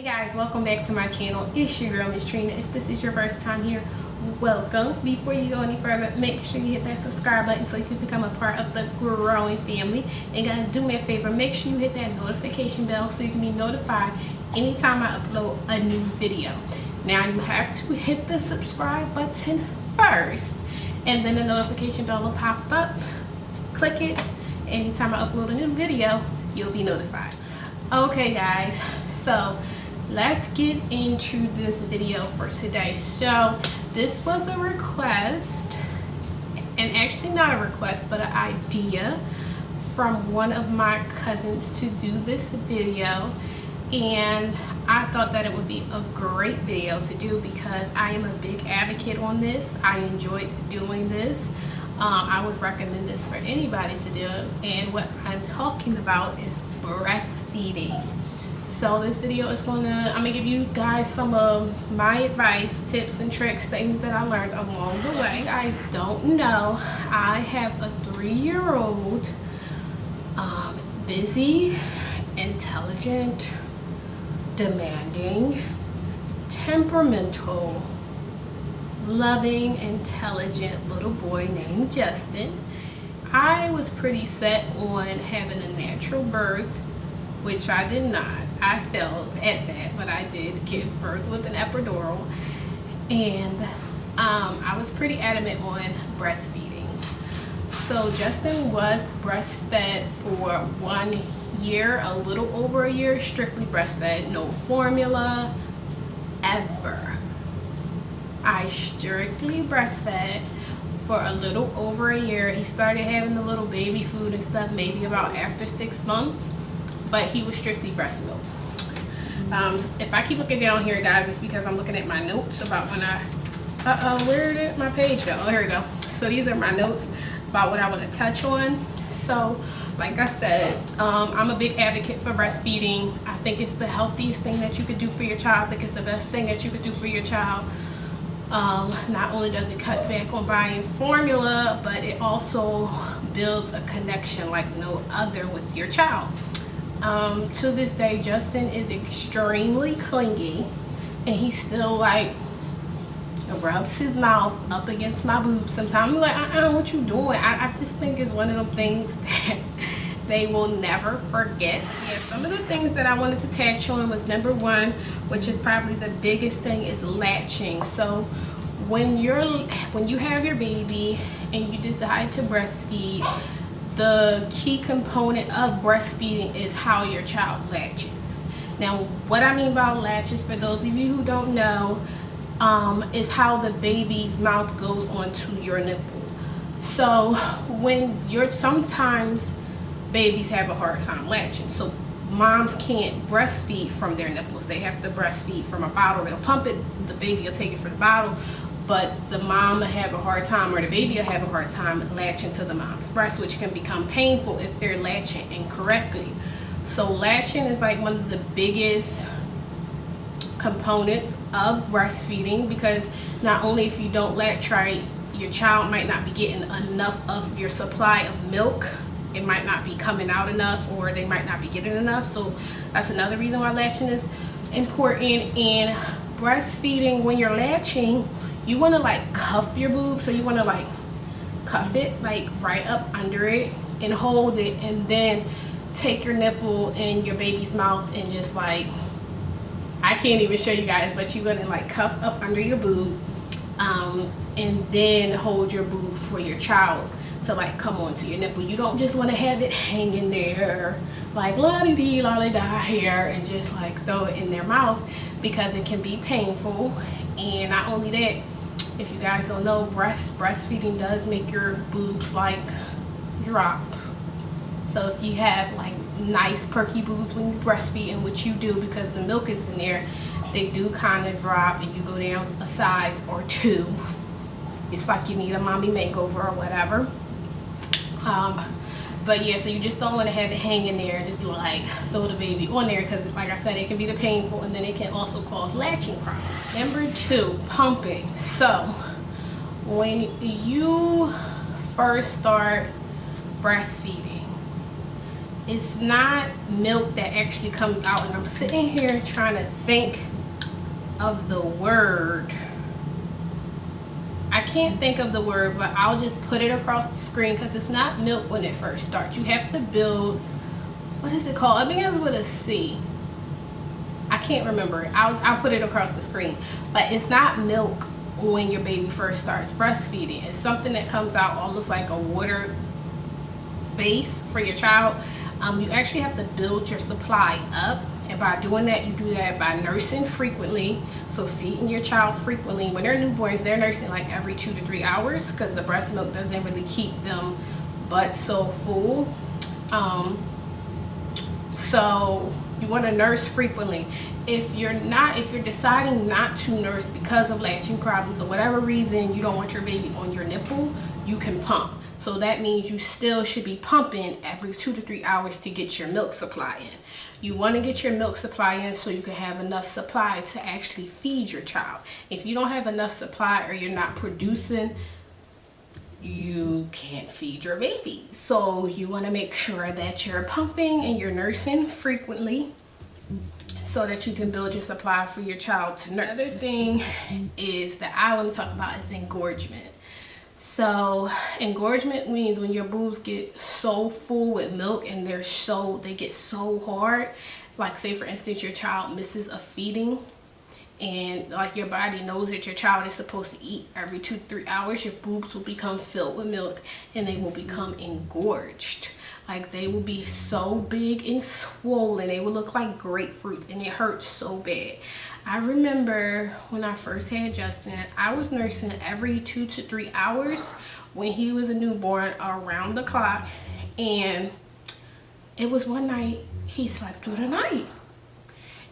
Hey guys, welcome back to my channel. It's your girl Itsmisstrina. If this is your first time here, welcome. Before you go any further, make sure you hit that subscribe button so you can become a part of the growing family. And guys, do me a favor, make sure you hit that notification bell so you can be notified anytime I upload a new video. Now you have to hit the subscribe button first, and then the notification bell will pop up. Click it. Anytime I upload a new video, you'll be notified. Okay guys, so let's get into this video for today. So this was a request, and actually not a request but an idea from one of my cousins to do this video, and I thought that it would be a great video to do because I am a big advocate on this. I enjoyed doing this. I would recommend this for anybody to do, and what I'm talking about is breastfeeding. So this video is I'm gonna give you guys some of my advice, tips and tricks, things that I learned along the way. You guys don't know, I have a 3-year-old, busy, intelligent, demanding, temperamental, loving, intelligent little boy named Justin. I was pretty set on having a natural birth, which I did not. I failed at that, but I did give birth with an epidural, and I was pretty adamant on breastfeeding. So Justin was breastfed for 1 year, a little over a year, strictly breastfed, no formula, ever. I strictly breastfed for a little over a year. He started having the little baby food and stuff maybe about after 6 months, but he was strictly breast milk. If I keep looking down here, guys, it's because I'm looking at my notes about when where did my page go? Oh, here we go. So these are my notes about what I want to touch on. So like I said, I'm a big advocate for breastfeeding. I think it's the healthiest thing that you could do for your child. I think it's the best thing that you could do for your child. Not only does it cut back on buying formula, but it also builds a connection like no other with your child. To this day, Justin is extremely clingy, and he still like rubs his mouth up against my boobs sometimes. I'm like, what you doing? I just think it's one of them things that they will never forget. Yeah, some of the things that I wanted to touch on was number one, which is probably the biggest thing, is latching. So when you have your baby and you decide to breastfeed, the key component of breastfeeding is how your child latches. Now, what I mean by latches, for those of you who don't know, is how the baby's mouth goes onto your nipple. So sometimes babies have a hard time latching. So moms can't breastfeed from their nipples. They have to breastfeed from a bottle. They'll pump it, the baby will take it from the bottle, but the mom will have a hard time, or the baby will have a hard time latching to the mom's breast, which can become painful if they're latching incorrectly. So latching is like one of the biggest components of breastfeeding, because not only if you don't latch right, your child might not be getting enough of your supply of milk. It might not be coming out enough, or they might not be getting enough. So that's another reason why latching is important. And breastfeeding, when you're latching, you want to like cuff your boob. So you want to like cuff it like right up under it and hold it, and then take your nipple in your baby's mouth and just like, I can't even show you guys, but you're gonna like cuff up under your boob, and then hold your boob for your child to like come onto your nipple. You don't just want to have it hanging there like la-dee-dee, la-dee-da here and just like throw it in their mouth, because it can be painful. And not only that, if you guys don't know, breastfeeding does make your boobs like drop. So if you have like nice perky boobs when you breastfeed, and which you do because the milk is in there, they do kind of drop and you go down a size or two. It's like you need a mommy makeover or whatever. But yeah, so you just don't want to have it hanging there, just like throw the baby on there, because like I said, it can be the painful, and then it can also cause latching problems. Number two, pumping. So when you first start breastfeeding, It's not milk that actually comes out. And I'm sitting here trying to think of the word. I can't think of the word, but I'll just put it across the screen because it's not milk when it first starts. You have to build, what is it called? It begins with a C. I can't remember it. I'll put it across the screen. But it's not milk when your baby first starts breastfeeding. It's something that comes out almost like a water base for your child. You actually have to build your supply up, and by doing that, you do that by nursing frequently. So feeding your child frequently. When they're newborns, they're nursing like every 2 to 3 hours because the breast milk doesn't really keep them but so full. So you want to nurse frequently. If you're deciding not to nurse because of latching problems or whatever reason, you don't want your baby on your nipple, you can pump. So that means you still should be pumping every 2 to 3 hours to get your milk supply in. You want to get your milk supply in so you can have enough supply to actually feed your child. If you don't have enough supply or you're not producing, you can't feed your baby. So you want to make sure that you're pumping and you're nursing frequently so that you can build your supply for your child to nurse. Another thing is that I want to talk about is engorgement. So engorgement means when your boobs get so full with milk and they get so hard. Like say for instance your child misses a feeding, and like your body knows that your child is supposed to eat every 2 to 3 hours, your boobs will become filled with milk and they will become engorged. Like they will be so big and swollen, they will look like grapefruits, and it hurts so bad. I remember when I first had Justin, I was nursing every 2 to 3 hours when he was a newborn, around the clock, and it was one night he slept through the night.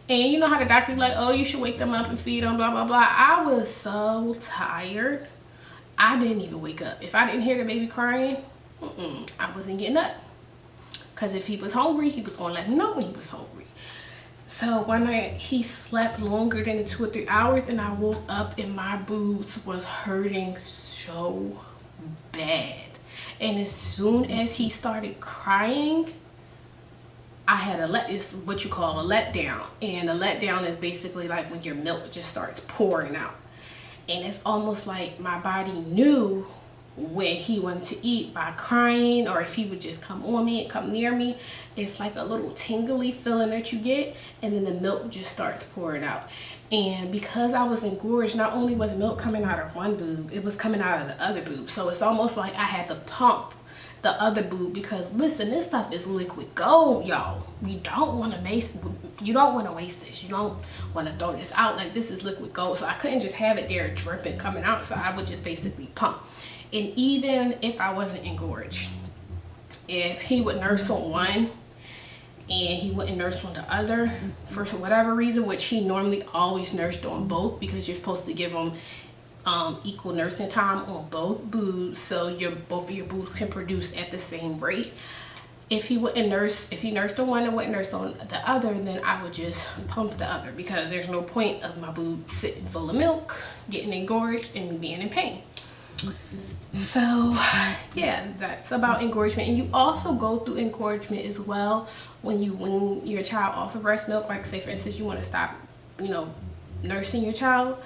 And you know how the doctor be like, oh, you should wake them up and feed them, blah, blah, blah. I was so tired, I didn't even wake up. If I didn't hear the baby crying, I wasn't getting up. Because if he was hungry, he was going to let me know when he was hungry. So one night he slept longer than 2 or 3 hours, and I woke up and my boobs was hurting so bad. And as soon as he started crying, I had it's what you call a letdown. And a letdown is basically like when your milk just starts pouring out. And it's almost like my body knew when he wanted to eat by crying, or if he would just come on me and come near me. It's like a little tingly feeling that you get, and then the milk just starts pouring out. And because I was engorged, not only was milk coming out of one boob, it was coming out of the other boob. So it's almost like I had to pump the other boob, because listen, this stuff is liquid gold, y'all. You don't want to waste this. You don't want to throw this out. Like, this is liquid gold. So I couldn't just have it there dripping coming out. So I would just basically pump. And even if I wasn't engorged, if he would nurse on one and he wouldn't nurse on the other for whatever reason, which he normally always nursed on both, because you're supposed to give them equal nursing time on both boobs, so both of your boobs can produce at the same rate. If he nursed on one and wouldn't nurse on the other, then I would just pump the other, because there's no point of my boob sitting full of milk, getting engorged, and me being in pain. So yeah, that's about engorgement. And you also go through engorgement as well when you wean your child off of breast milk. Like say for instance you want to stop nursing your child,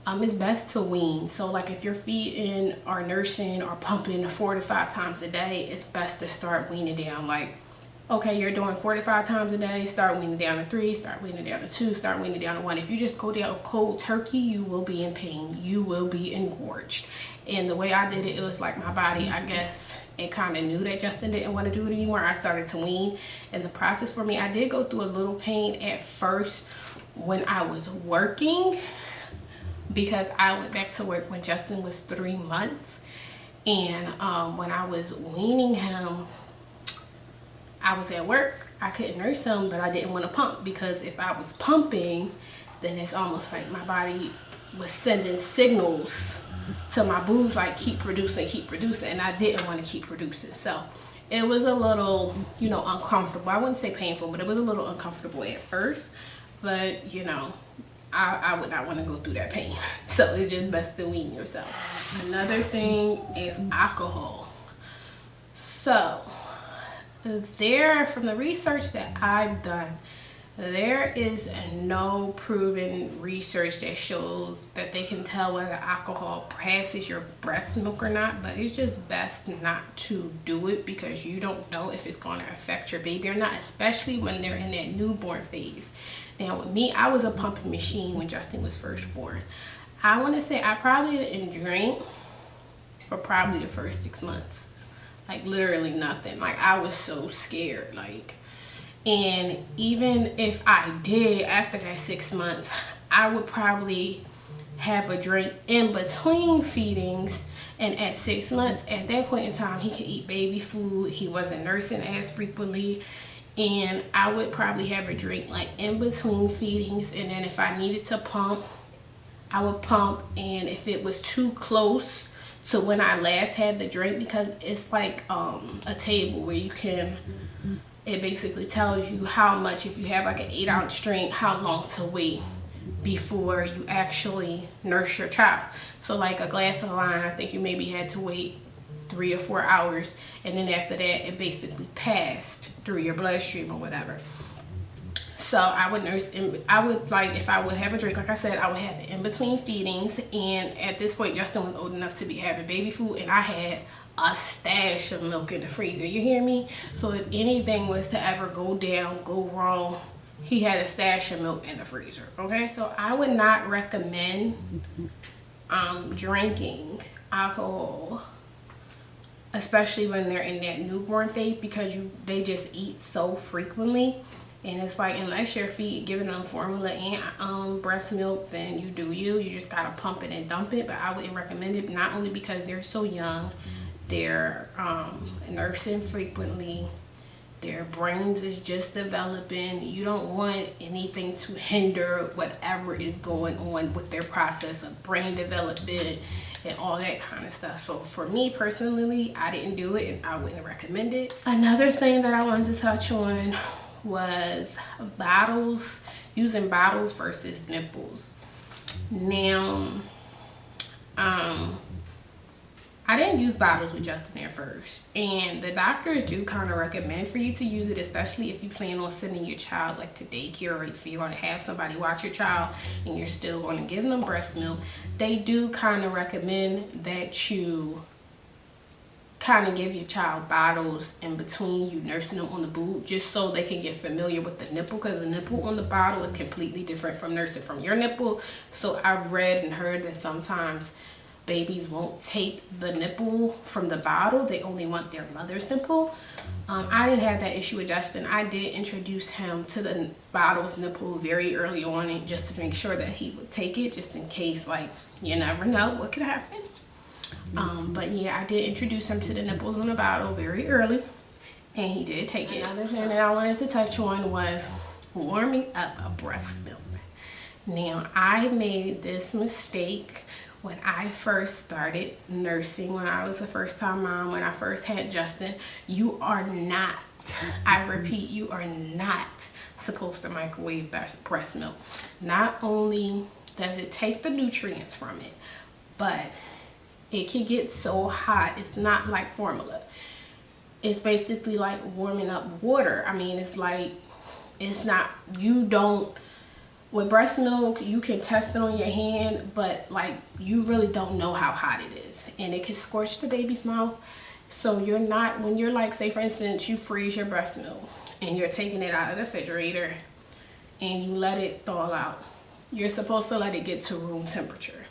it's best to wean. So like if you're feeding or nursing or pumping 4 to 5 times a day, it's best to start weaning down. Like, okay, you're doing 4 to 5 times a day, start weaning down to 3, start weaning down to 2, start weaning down to 1. If you just go down cold turkey, you will be in pain. You will be engorged. And the way I did it, it was like my body, I guess, it kind of knew that Justin didn't want to do it anymore. I started to wean. And the process for me, I did go through a little pain at first when I was working, because I went back to work when Justin was 3 months. And when I was weaning him, I was at work. I couldn't nurse him, but I didn't want to pump, because if I was pumping, then it's almost like my body was sending signals to my boobs like keep producing, and I didn't want to keep producing. So it was a little uncomfortable. I wouldn't say painful, but it was a little uncomfortable at first. But I would not want to go through that pain. So it's just best to wean yourself. Another thing is alcohol. So from the research that I've done, there is no proven research that shows that they can tell whether alcohol passes your breast milk or not, but it's just best not to do it because you don't know if it's going to affect your baby or not, especially when they're in that newborn phase. Now with me, I was a pumping machine when Justin was first born. I want to say I probably didn't drink for probably the first 6 months. Like literally nothing. Like I was so scared. And even if I did after that 6 months, I would probably have a drink in between feedings. And at 6 months, at that point in time, he could eat baby food. He wasn't nursing as frequently. And I would probably have a drink like in between feedings. And then if I needed to pump, I would pump. And if it was too close to when I last had the drink, because it's like a table where you can, it basically tells you how much, if you have like an 8-ounce drink, how long to wait before you actually nurse your child. So like a glass of wine, I think you maybe had to wait 3 or 4 hours, and then after that it basically passed through your bloodstream or whatever. So I would nurse, I would, like, if I would have a drink, like I said, I would have it in between feedings. And at this point, Justin was old enough to be having baby food, and I had a stash of milk in the freezer. You hear me? So if anything was to ever go down, go wrong, he had a stash of milk in the freezer. Okay, so I would not recommend drinking alcohol, especially when they're in that newborn phase, because they just eat so frequently. And it's like, unless you're giving them formula and breast milk, then you do you just gotta pump it and dump it. But I wouldn't recommend it, not only because they're so young, they're nursing frequently, their brains is just developing. You don't want anything to hinder whatever is going on with their process of brain development and all that kind of stuff. So for me personally, I didn't do it, and I wouldn't recommend it. Another thing that I wanted to touch on was bottles, using bottles versus nipples. Now, I didn't use bottles with Justin at first, and the doctors do kind of recommend for you to use it, especially if you plan on sending your child like to daycare, or if you're going to have somebody watch your child and you're still going to give them breast milk. They do kind of recommend that you kind of give your child bottles in between you nursing them on the boob, just so they can get familiar with the nipple, because the nipple on the bottle is completely different from nursing from your nipple. So I've read and heard that sometimes babies won't take the nipple from the bottle, they only want their mother's nipple. I didn't have that issue with Justin. I did introduce him to the bottle's nipple very early on, and just to make sure that he would take it, just in case, like, you never know what could happen. But yeah, I did introduce him to the nipples on the bottle very early, and he did take it. Another thing that I wanted to touch on was warming up a breast milk. Now, I made this mistake when I first started nursing, when I was a first-time mom, when I first had Justin. You are not, I repeat, you are not supposed to microwave breast milk. Not only does it take the nutrients from it, but it can get so hot. It's not like formula. It's basically like warming up water. I mean, it's like, it's not, you don't, with breast milk, you can test it on your hand, but like, you really don't know how hot it is. And it can scorch the baby's mouth. So you're not, when you're like, say for instance, you freeze your breast milk and you're taking it out of the refrigerator and you let it thaw out, you're supposed to let it get to room temperature.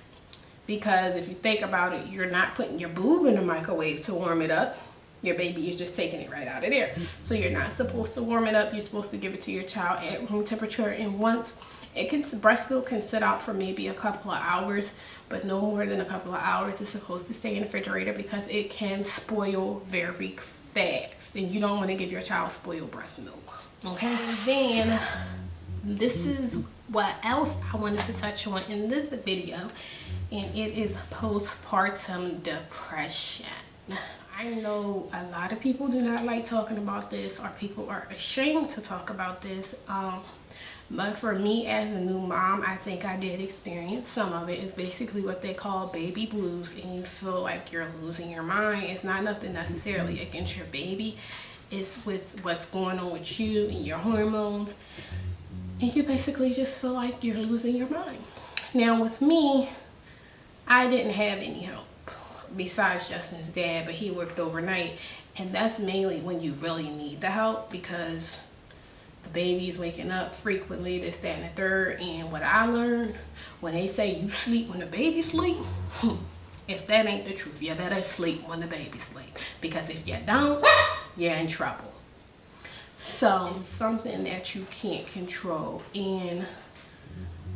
Because if you think about it, you're not putting your boob in the microwave to warm it up. Your baby is just taking it right out of there. So you're not supposed to warm it up. You're supposed to give it to your child at room temperature. And once it can, breast milk can sit out for maybe a couple of hours, but no more than a couple of hours. It's supposed to stay in the refrigerator because it can spoil very fast. And you don't want to give your child spoiled breast milk. Okay? And then this is what else I wanted to touch on in this video. And it is postpartum depression. I know a lot of people do not like talking about this, or people are ashamed to talk about this. But for me as a new mom, I think I did experience some of it. It's basically what they call baby blues, and you feel like you're losing your mind. It's not nothing necessarily against your baby. It's with what's going on with you and your hormones. And you basically just feel like you're losing your mind. Now with me, I didn't have any help besides Justin's dad, but he worked overnight. And that's mainly when you really need the help, because the baby's waking up frequently, this, that, and the third. And what I learned, when they say you sleep when the baby sleep, if that ain't the truth, you better sleep when the baby sleep. Because if you don't, you're in trouble. So it's something that you can't control. And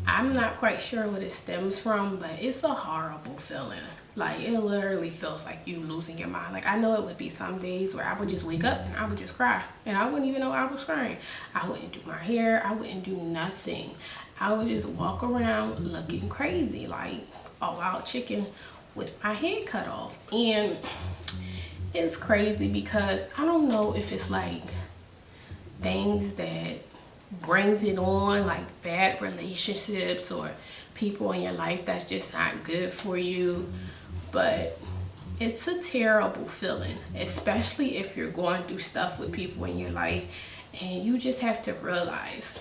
I'm not quite sure what it stems from, but it's a horrible feeling. Like, it literally feels like you losing your mind. Like, I know it would be some days where I would just wake up and I would just cry. And I wouldn't even know I was crying. I wouldn't do my hair. I wouldn't do nothing. I would just walk around looking crazy, like a wild chicken with my head cut off. And it's crazy because I don't know if it's like things that brings it on, like bad relationships or people in your life that's just not good for you. But it's a terrible feeling, especially if you're going through stuff with people in your life, and you just have to realize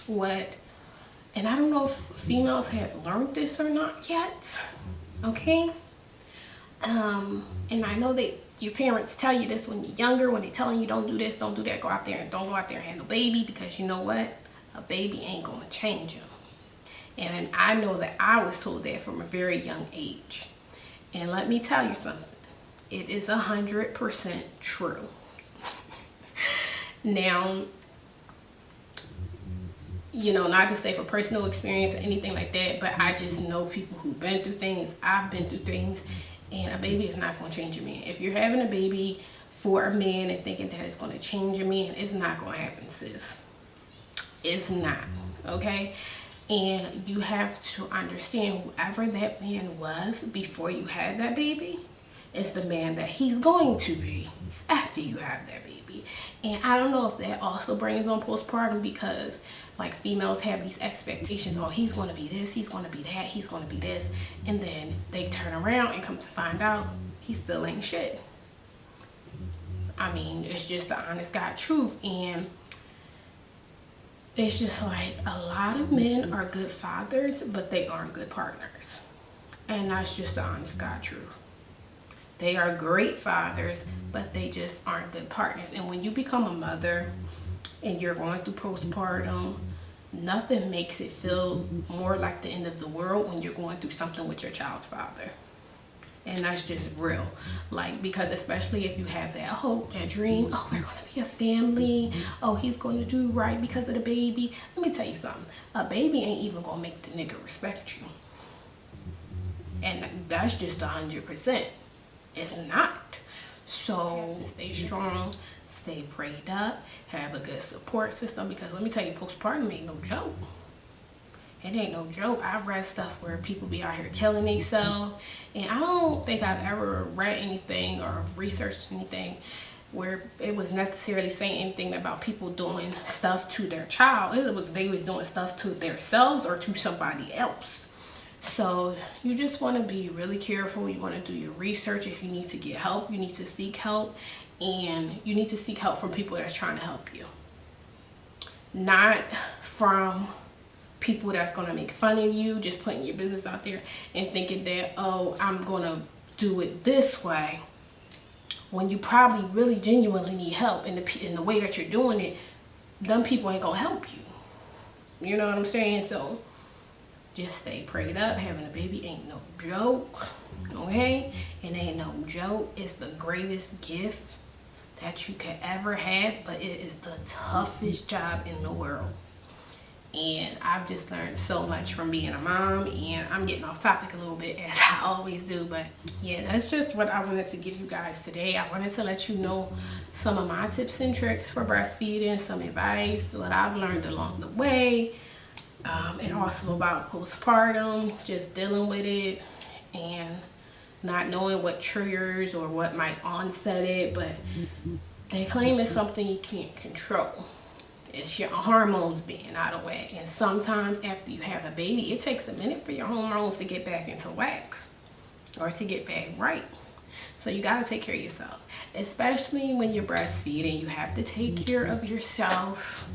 what, and I don't know if females have learned this or not yet, okay? And I know that your parents tell you this when you're younger, when they're telling you don't do this, don't do that, go out there and don't go out there and handle baby, because you know what? A baby ain't gonna change you. And I know that I was told that from a very young age. And let me tell you something. It is 100% true. Now, you know, not to say for personal experience or anything like that, but I just know people who've been through things. I've been through things, and a baby is not going to change a man. If you're having a baby for a man and thinking that it's going to change a man, it's not going to happen, sis. It's not, okay? And you have to understand, whoever that man was before you had that baby is the man that he's going to be after you have that baby. And I don't know if that also brings on postpartum, because like females have these expectations, oh, he's going to be this, he's going to be that, he's going to be this. And then they turn around and come to find out he still ain't shit. I mean, it's just the honest God truth. And it's just like, a lot of men are good fathers, but they aren't good partners. And that's just the honest God truth. They are great fathers, but they just aren't good partners. And when you become a mother and you're going through postpartum, nothing makes it feel more like the end of the world when you're going through something with your child's father. And that's just real. Like, because especially if you have that hope, that dream, oh, we're going to be a family. Oh, he's going to do right because of the baby. Let me tell you something. A baby ain't even going to make the nigga respect you. And that's just 100%. It's not. So stay strong, stay prayed up, have a good support system, because let me tell you, postpartum ain't no joke. It ain't no joke. I've read stuff where people be out here killing themselves, and I don't think I've ever read anything or researched anything where it was necessarily saying anything about people doing stuff to their child. It was they was doing stuff to themselves or to somebody else. So you just want to be really careful. You want to do your research. If you need to get help, you need to seek help, and you need to seek help from people that's trying to help you, not from people that's going to make fun of you, just putting your business out there and thinking that, oh, I'm going to do it this way, when you probably really genuinely need help. In the way that you're doing it, them people ain't going to help you. You know what I'm saying? So just stay prayed up. Having a baby ain't no joke, okay? It ain't no joke. It's the greatest gift that you could ever have, but it is the toughest job in the world. And I've just learned so much from being a mom, and I'm getting off topic a little bit, as I always do, but yeah, that's just what I wanted to give you guys today. I wanted to let you know some of my tips and tricks for breastfeeding, some advice, what I've learned along the way, and also about postpartum, just dealing with it and not knowing what triggers or what might onset it, but they claim it's something you can't control. It's your hormones being out of whack. And sometimes after you have a baby, it takes a minute for your hormones to get back into whack or to get back right. So you gotta take care of yourself, especially when you're breastfeeding. You have to take care of yourself.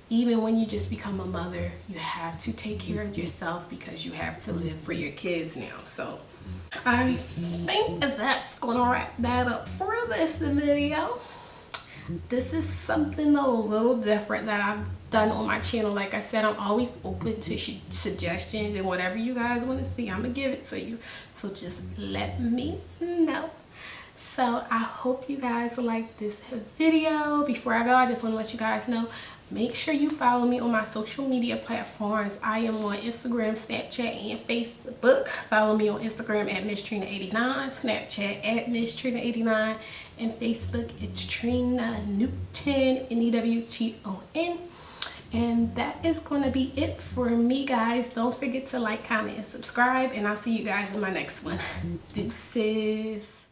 Even when you just become a mother, you have to take care of yourself because you have to live for your kids now. So I think that's gonna wrap that up for this video. This is something a little different that I've done on my channel. Like I said, I'm always open to suggestions, and whatever you guys want to see, I'm gonna give it to you. So just let me know. So I hope you guys like this video. Before I go, I just want to let you guys know, make sure you follow me on my social media platforms. I am on Instagram, Snapchat, and Facebook. Follow me on Instagram at Itsmisstrina89, Snapchat at Itsmisstrina89, and Facebook it's Trina Newton, Newton. And that is going to be it for me, guys. Don't forget to like, comment, and subscribe, and I'll see you guys in my next one. Deuces.